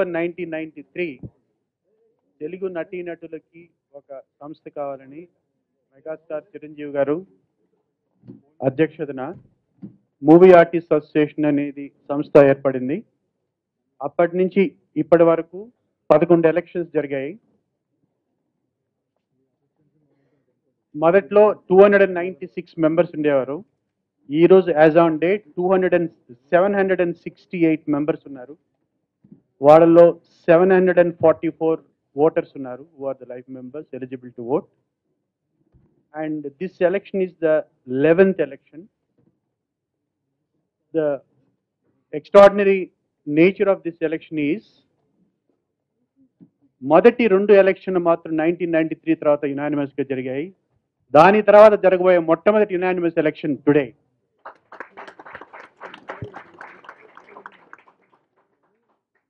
October 1993 Telugu నటీనటులకి ఒక సంస్థ కావాలని మెగాస్టార్ చిరంజీవి గారు అధ్యక్షతన మూవీ ఆర్టిస్ట్ అసోసియేషన్ అనేది సంస్థ ఏర్పడింది. అప్పటి నుంచి ఇప్పటి వరకు 11 ఎలక్షన్స్ జరిగాయి. మొదట్లో 296 మెంబర్స్ ఉండేవారు. ఈరోజు యాజ్ ఆన్ డేట్ 768 మెంబర్స్ ఉన్నారు. వాళ్ళలో 744 ఓటర్స్ ఉన్నారు, who are the life members eligible to vote. And this election is the 11th election. The extraordinary nature of this election is మొదటి 2 ఎలక్షన్ మాత్రం 1993 తర్వాత యునానిమస్ గా జరిగాయి. దాని తర్వాత జరగబోయే మొట్టమొదటి యునానిమస్ ఎలక్షన్ టుడే.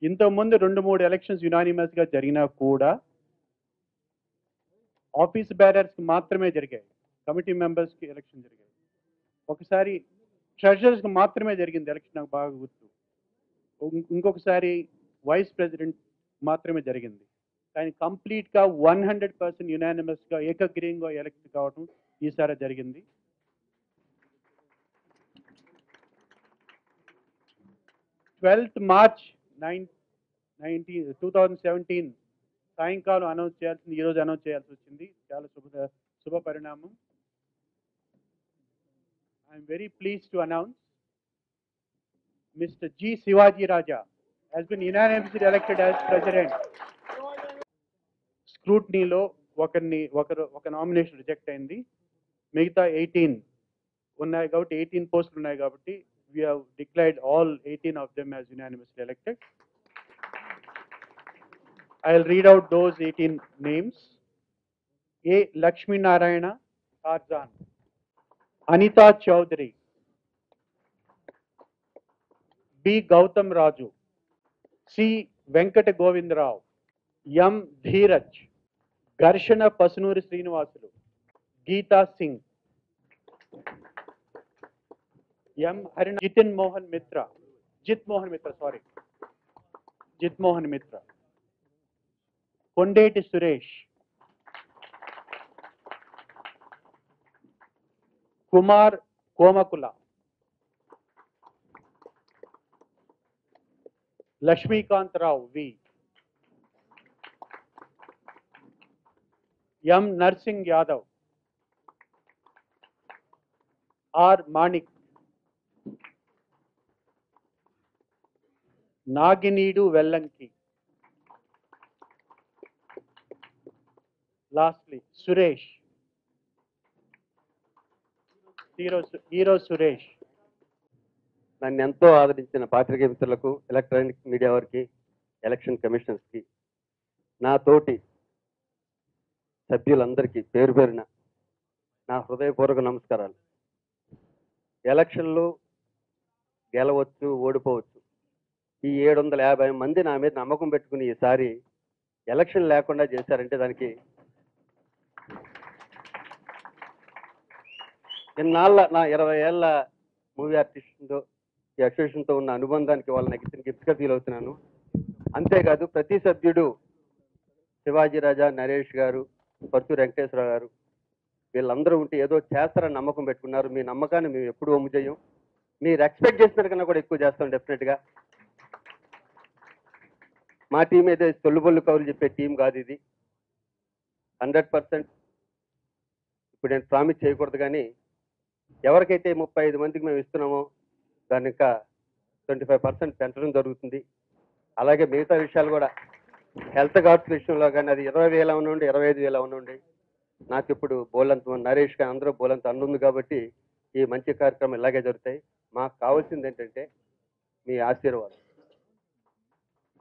ఇంతకుముందు 2-3 ఎలక్షన్స్ యునానిమస్ గా జరిగినా కూడా ఆఫీస్ బేరర్స్ కి మాత్రమే జరిగాయి, కమిటీ మెంబర్స్ కి ఎలక్షన్ జరిగాయి. ఒకసారి ట్రెజరర్స్ కి మాత్రమే జరిగింది ఎలక్షన్, నాకు బాగా గుర్తు. ఇంకొకసారి వైస్ ప్రెసిడెంట్ మాత్రమే జరిగింది. కానీ కంప్లీట్ గా 100% యునానిమస్ గా ఏకగ్రీయంగా ఎలక్ట్ కావడం ఈసారి జరిగింది. మార్చ్ 2017 సాయంకాలం అనౌన్స్ చేయాల్సింది, ఈరోజు అనౌన్స్ చేయాల్సి వచ్చింది. చాలా శుభ పరిణామం. I'm very pleased to announce Mr. G. Sivaji Raja has been unanimously elected as president. స్క్రూట్నీలో ఒక నామినేషన్ రిజెక్ట్ అయింది. మిగతా 18 ఉన్నాయి కాబట్టి 18 పోస్టులు ఉన్నాయి కాబట్టి we have declared all 18 of them as unanimously elected. I'll read out those 18 names. A. Lakshmi Narayana Tarzan, Anita Chaudhary, B. Gautam Raju, C. Venkata Govindrao, M. Dheeraj, Garshana Pasunuri Srinivasulu, Geeta Singh, M. Harina, Jit Mohan Mitra, Kondeti Suresh, Kumar Komakula, Lakshmikant Rao V, M. Narsingh Yadav, R. Manik, Naginidu Vellanki. Lastly, Suresh, Hero Suresh. నన్ను ఎంతో ఆదరించిన పాత్రికేయ మిత్రులకు, electronic media వారికి, election కమిషనర్స్కి, నా తోటి సభ్యులందరికీ పేరు పేరున నా హృదయపూర్వక నమస్కారాలు. ఎలక్షన్లు గెలవచ్చు, ఓడిపోవచ్చు. ఈ 750 మంది నా మీద నమ్మకం పెట్టుకుని ఈసారి ఎలక్షన్ లేకుండా చేశారంటే దానికి ఇన్నాళ్ళ నా 20 ఏళ్ళ మూవీ ఆర్టిస్ట్తో ఈ అసోసియేషన్తో ఉన్న అనుబంధానికి వాళ్ళని నాకు ఇచ్చిన గిఫ్ట్గా ఫీల్ అవుతున్నాను. అంతేకాదు ప్రతి సభ్యుడు శివాజీ రాజా, నరేష్ గారు, పర్తూరు వెంకటేశ్వర గారు వీళ్ళందరూ ఉంటే ఏదో చేస్తారని నమ్మకం పెట్టుకున్నారు. మీ నమ్మకాన్ని మేము ఎప్పుడూ వమ్ము చేయం. మీరు ఎక్స్పెక్ట్ చేసిన కన్నా కూడా ఎక్కువ చేస్తాం డెఫినెట్గా. మా టీం ఏదో తొల్లుబొల్లు కవులు చెప్పే టీం కాదు ఇది. 100% ఇప్పుడు నేను ప్రామిస్ చేయకూడదు, కానీ ఎవరికైతే 35 మందికి మేము ఇస్తున్నామో దాన్ని ఇంకా 25% పెంచడం జరుగుతుంది. అలాగే మిగతా విషయాలు కూడా హెల్త్ కార్డ్స్ విషయంలో కానీ అది 20,000 అవునండి, 25,000 అవునండి. నాకు ఇప్పుడు బోలంత నరేష్ కానీ అందరూ బోలంత అన్నుంది కాబట్టి ఈ మంచి కార్యక్రమం ఇలాగే జరుగుతాయి. మాకు కావాల్సింది ఏంటంటే మీ ఆశీర్వాదం.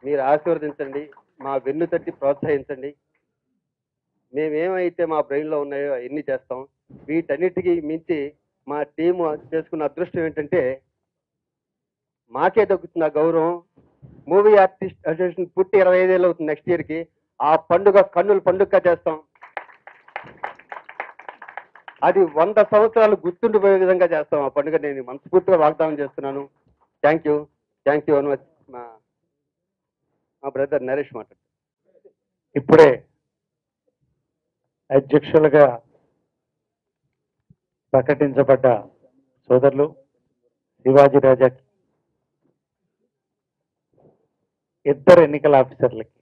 మీరు ఆశీర్వదించండి, మా వెన్ను తట్టి ప్రోత్సహించండి. మేమేమైతే మా బ్రెయిన్లో ఉన్నాయో అవన్నీ చేస్తాం. వీటన్నిటికీ మించి మా టీము చేసుకున్న అదృష్టం ఏంటంటే మాకే దక్కుతున్న గౌరవం. మూవీ ఆర్టిస్ట్ అసోసియేషన్ పుట్టి 25 ఏళ్ళు అవుతుంది నెక్స్ట్ ఇయర్కి. ఆ పండుగ కన్నుల పండుగగా చేస్తాం. అది 100 సంవత్సరాలు గుర్తుండిపోయే విధంగా చేస్తాం ఆ పండుగ. నేను మనస్ఫూర్తిగా వాగ్దానం చేస్తున్నాను. Thank you very much. మా బ్రదర్ నరేష్ మాట్లాడు. ఇప్పుడే అధ్యక్షులుగా ప్రకటించబడ్డ సోదరులు శివాజీ రాజాకి, ఇద్దరు ఎన్నికల ఆఫీసర్లకి,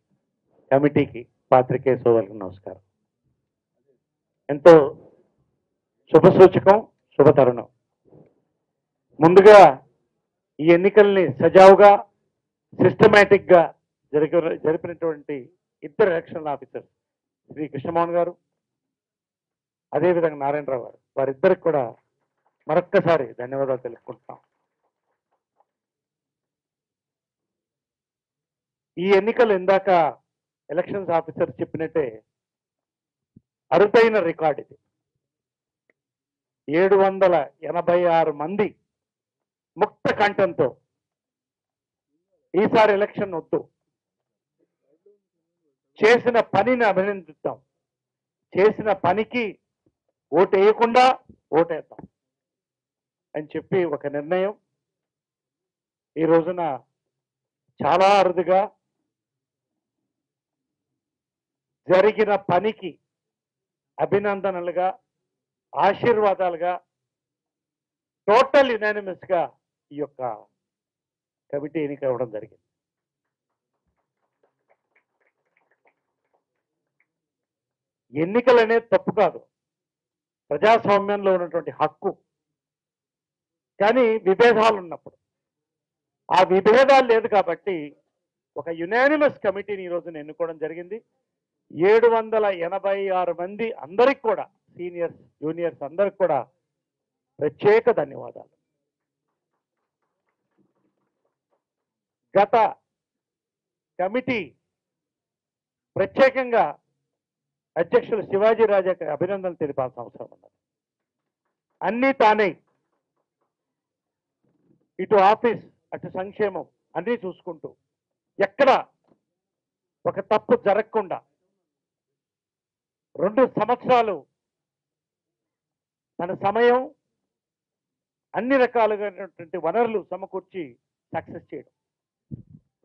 కమిటీకి, పాత్రికేయ సోదరులకు నమస్కారం. ఎంతో శుభసూచకం, శుభతరుణం. ముందుగా ఈ ఎన్నికల్ని సజావుగా, సిస్టమేటిక్గా జరిపినటువంటి ఇద్దరు ఎలక్షన్ ఆఫీసర్స్ శ్రీ కృష్ణమోహన్ గారు, అదేవిధంగా నారాయణరావు గారు, వారిద్దరికి కూడా మరొక్కసారి ధన్యవాదాలు తెలుపుకుంటున్నాం. ఈ ఎన్నికలు ఇందాక ఎలక్షన్స్ ఆఫీసర్ చెప్పినట్టే అరుదైన రికార్డ్ ఇది. 786 మంది ముక్త కంఠంతో ఈసారి ఎలక్షన్ వద్దు, చేసిన పనిని అభినందిద్దాం, చేసిన పనికి ఓటు వేయకుండా ఓటేద్దాం అని చెప్పి ఒక నిర్ణయం ఈ రోజున చాలా అరుదుగా జరిగిన పనికి అభినందనలుగా, ఆశీర్వాదాలుగా, టోటల్ యునానిమస్ గా ఈ యొక్క కమిటీ ఎన్నిక అవ్వడం జరిగింది. ఎన్నికలు అనేది తప్పు కాదు, ప్రజాస్వామ్యంలో ఉన్నటువంటి హక్కు. కానీ విభేదాలు ఉన్నప్పుడు, ఆ విభేదాలు లేదు కాబట్టి ఒక యునానిమస్ కమిటీని ఈ రోజున ఎన్నుకోవడం జరిగింది. 786 మంది అందరికి కూడా, సీనియర్స్, జూనియర్స్ అందరికి కూడా ప్రత్యేక ధన్యవాదాలు. గత కమిటీ ప్రత్యేకంగా అధ్యక్షులు శివాజీ రాజాకి అభినందనలు తెలిపాల్సిన అవసరం ఉన్నది. అన్నీ తానే, ఇటు ఆఫీస్, అటు సంక్షేమం అన్నీ చూసుకుంటూ, ఎక్కడ ఒక తప్పు జరగకుండా 2 సంవత్సరాలు తన సమయం, అన్ని రకాలుగా వనరులు సమకూర్చి సక్సెస్ చేయడం.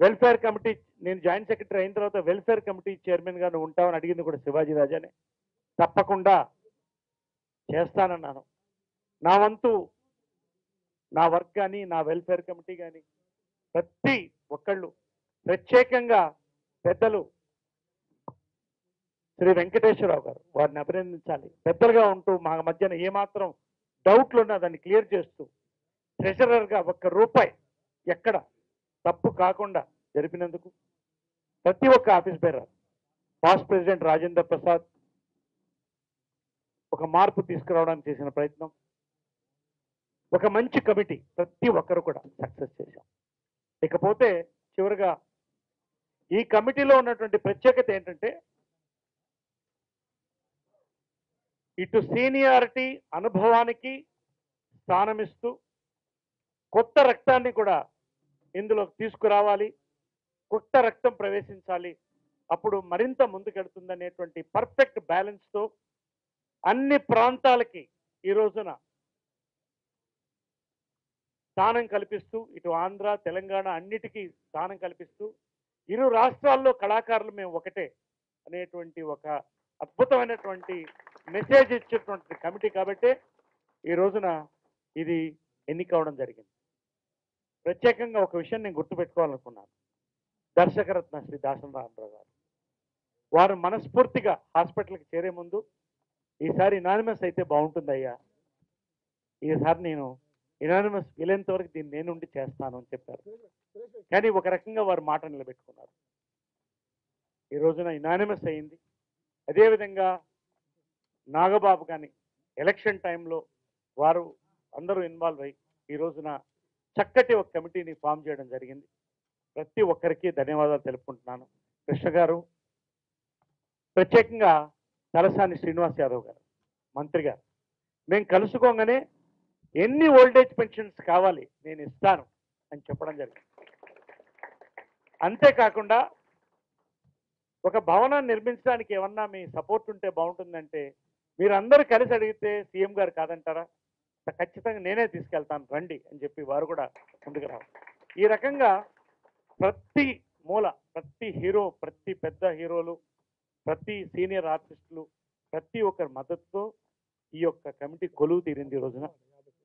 వెల్ఫేర్ కమిటీ, నేను జాయింట్ సెక్రటరీ అయిన తర్వాత వెల్ఫేర్ కమిటీ చైర్మన్ గా నువ్వు ఉంటావని అడిగింది కూడా శివాజీ రాజానే. తప్పకుండా చేస్తానన్నాను. నా వంతు, నా వర్క్ కానీ, నా వెల్ఫేర్ కమిటీ కానీ, ప్రతి ఒక్కళ్ళు, ప్రత్యేకంగా పెద్దలు శ్రీ వెంకటేశ్వరరావు గారు, వారిని అభినందించాలి. పెద్దలుగా ఉంటూ మా మధ్యన ఏమాత్రం డౌట్లు ఉన్నా దాన్ని క్లియర్ చేస్తూ, ట్రెజరర్గా ₹1 ఎక్కడ తప్పు కాకుండా జరిపినందుకు ప్రతి ఒక్క office bearer, past president Rajendra Prasad ఒక మార్పు తీసుకురావడానికి చేసిన ప్రయత్నం, ఒక మంచి కమిటీ, ప్రతి ఒక్కరు కూడా సక్సెస్ చేశాం. ఇకపోతే చివరిగా ఈ కమిటీలో ఉన్నటువంటి ప్రత్యేకత ఏంటంటే, ఇటు సీనియారిటీ, అనుభవానికి స్థానమిస్తూ కొత్త రక్తాన్ని కూడా ఇందులో తీసుకురావాలి, కొత్త రక్తం ప్రవేశించాలి, అప్పుడు మరింత ముందుకెడుతుందనేటువంటి పర్ఫెక్ట్ బ్యాలెన్స్తో అన్ని ప్రాంతాలకి ఈ రోజున స్థానం కల్పిస్తూ, ఇటు ఆంధ్ర, తెలంగాణ అన్నిటికీ స్థానం కల్పిస్తూ, ఇరు రాష్ట్రాల్లో కళాకారులు మేము ఒకటే అనేటువంటి ఒక అద్భుతమైనటువంటి మెసేజ్ ఇచ్చేటువంటి కమిటీ కాబట్టి ఈ రోజున ఇది ఎన్నికవడం జరిగింది. ప్రత్యేకంగా ఒక విషయం నేను గుర్తుపెట్టుకోవాలనుకున్నాను. దర్శకరత్న శ్రీ దాసరి రామరావు గారు, వారు మనస్ఫూర్తిగా హాస్పిటల్కి చేరే ముందు, ఈసారి ఇనానిమస్ అయితే బాగుంటుందయ్యా, ఈసారి నేను ఇనానిమస్ వీలైనంత వరకు దీన్ని నేనుండి చేస్తాను అని చెప్పారు. కానీ ఒక రకంగా వారు మాట నిలబెట్టుకున్నారు. ఈ రోజున ఇనానిమస్ అయింది. అదేవిధంగా నాగబాబు కానీ ఎలక్షన్ టైంలో వారు అందరూ ఇన్వాల్వ్ అయ్యి ఈ రోజున చక్కటి ఒక కమిటీని ఫామ్ చేయడం జరిగింది. ప్రతి ఒక్కరికి ధన్యవాదాలు తెలుపుకుంటున్నాను. కృష్ణ గారు, ప్రత్యేకంగా తలసాని శ్రీనివాస్ యాదవ్ గారు, మంత్రి గారు, మేము కలుసుకోగానే ఎన్ని ఓల్డేజ్ పెన్షన్స్ కావాలి నేను ఇస్తాను అని చెప్పడం జరిగింది. అంతేకాకుండా ఒక భవనాన్ని నిర్మించడానికి ఏమన్నా మీ సపోర్ట్ ఉంటే బాగుంటుందంటే మీరందరూ కలిసి అడిగితే సీఎం గారు కాదంటారా, ఖచ్చితంగా నేనే తీసుకెళ్తాను రండి అని చెప్పి వారు కూడా ముందుకు రావాలి. ఈ రకంగా ప్రతి మూల ప్రతి హీరో, ప్రతి పెద్ద హీరోలు, ప్రతి సీనియర్ ఆర్టిస్టులు, ప్రతి ఒక్కరి మద్దతుతో ఈ యొక్క కమిటీ కొలువు తీరింది. ఈ రోజున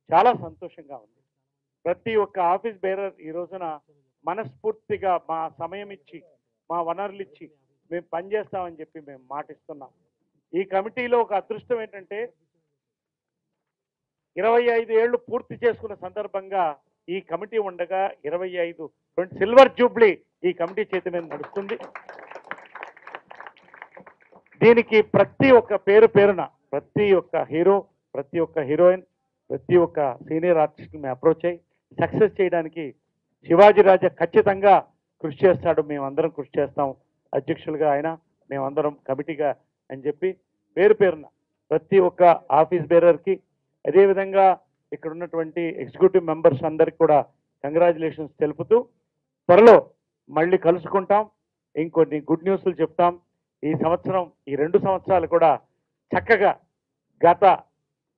చాలా సంతోషంగా ఉంది. ప్రతి ఒక్క ఆఫీస్ బేరర్ ఈ రోజున మనస్ఫూర్తిగా మా సమయం ఇచ్చి, మా వనరులు ఇచ్చి మేము పనిచేస్తామని చెప్పి మేము మాటిస్తున్నాం. ఈ కమిటీలో ఒక అదృష్టం ఏంటంటే 25 ఏళ్లు పూర్తి చేసుకున్న సందర్భంగా ఈ కమిటీ ఉండగా 25 సిల్వర్ జూబ్లీ ఈ కమిటీ చేతి మీద నడుస్తుంది. దీనికి ప్రతి ఒక్క పేరున ప్రతి ఒక్క హీరో, ప్రతి ఒక్క హీరోయిన్, ప్రతి ఒక్క సీనియర్ ఆర్టిస్ట్ మేము అప్రోచ్ అయ్యి సక్సెస్ చేయడానికి శివాజీ రాజా ఖచ్చితంగా కృషి చేస్తాడు, మేమందరం కృషి చేస్తాం. అధ్యక్షులుగా ఆయన, మేమందరం కమిటీగా అని చెప్పి పేరున ప్రతి ఒక్క ఆఫీస్ బేరర్కి, అదేవిధంగా ఇక్కడ ఉన్నటువంటి ఎగ్జిక్యూటివ్ మెంబర్స్ అందరికి కూడా కంగ్రాచులేషన్స్ తెలుపుతూ త్వరలో మళ్ళీ కలుసుకుంటాం, ఇంకొన్ని గుడ్ న్యూస్లు చెప్తాం. ఈ సంవత్సరం, ఈ 2 సంవత్సరాలు కూడా చక్కగా గత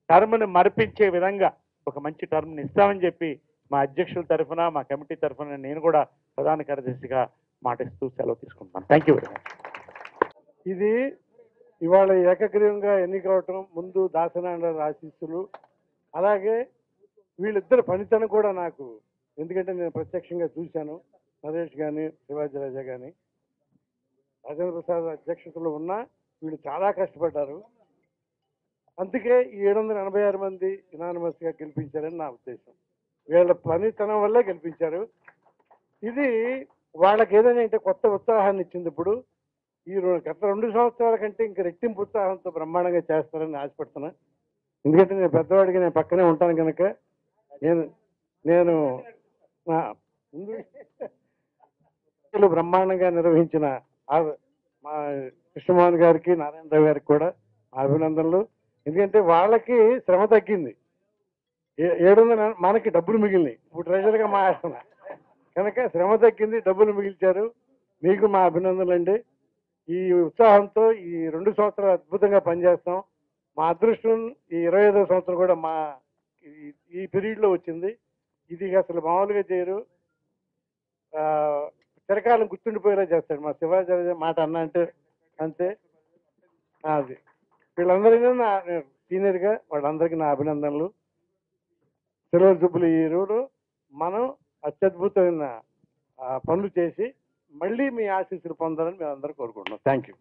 టర్మ్ని మరిపించే విధంగా ఒక మంచి టర్మ్ని ఇస్తామని చెప్పి మా అధ్యక్షుల తరఫున, మా కమిటీ తరఫున నేను కూడా ప్రధాన కార్యదర్శిగా మాటిస్తూ సెలవు తీసుకుంటాను. Thank you very much. ఇది ఇవాళ ఏకగ్రీవంగా ఎన్నికవటం, ముందు దాసనారాయణ ఆశీస్సులు, అలాగే వీళ్ళిద్దరు పనితనం కూడా నాకు, ఎందుకంటే నేను ప్రత్యక్షంగా చూశాను. నరేష్ కానీ, శివాజీ రాజా కానీ, రాజేంద్ర ప్రసాద్ అధ్యక్షతలో ఉన్నా వీళ్ళు చాలా కష్టపడ్డారు. అందుకే ఈ 786 మంది యునానిమస్గా గెలిపించారని నా ఉద్దేశం. వీళ్ళ పనితనం వల్లే గెలిపించారు. ఇది వాళ్ళకి ఏదైనా అంటే కొత్త ఉత్సాహాన్ని ఇచ్చింది. ఇప్పుడు ఈ గత 2 సంవత్సరాల కంటే ఇంకా రెట్టింపు ఉత్సాహంతో బ్రహ్మాండంగా చేస్తారని ఆశపడుతున్నా. ఎందుకంటే నేను పెద్దవాడికి, నేను పక్కనే ఉంటాను కనుక నేను ముందు బ్రహ్మాండంగా నిర్వహించిన మా కృష్ణమోహన్ గారికి, నారాయణరావు గారికి కూడా అభినందనలు. ఎందుకంటే వాళ్ళకి శ్రమ తగ్గింది. 700 మనకి డబ్బులు మిగిలినాయి. ఇప్పుడు ట్రెజర్గా మారుతున్నా కనుక శ్రమ తగ్గింది, డబ్బులు మిగిల్చారు. మీకు మా అభినందనలు అండి. ఈ ఉత్సాహంతో ఈ 2 సంవత్సరాలు అద్భుతంగా పనిచేస్తాం. మా అదృష్టం ఈ 25వ సంవత్సరం కూడా మా ఈ పీరియడ్లో వచ్చింది. ఇది అసలు మామూలుగా చేయరు. చిరకాలం గుర్తుండిపోయేలా చేస్తాడు మా శివాజీ మాట అన్న అంటే అంతే. అది వీళ్ళందరికీ నా సీనియర్గా వాళ్ళందరికీ నా అభినందనలు. సిల్వర్ జూబ్లీ ఈ రోజు మనం అత్యద్భుతమైన పనులు చేసి మళ్ళీ మీ ఆశీస్సులు పొందాలని మేము అందరూ కోరుకుంటున్నాం. Thank you.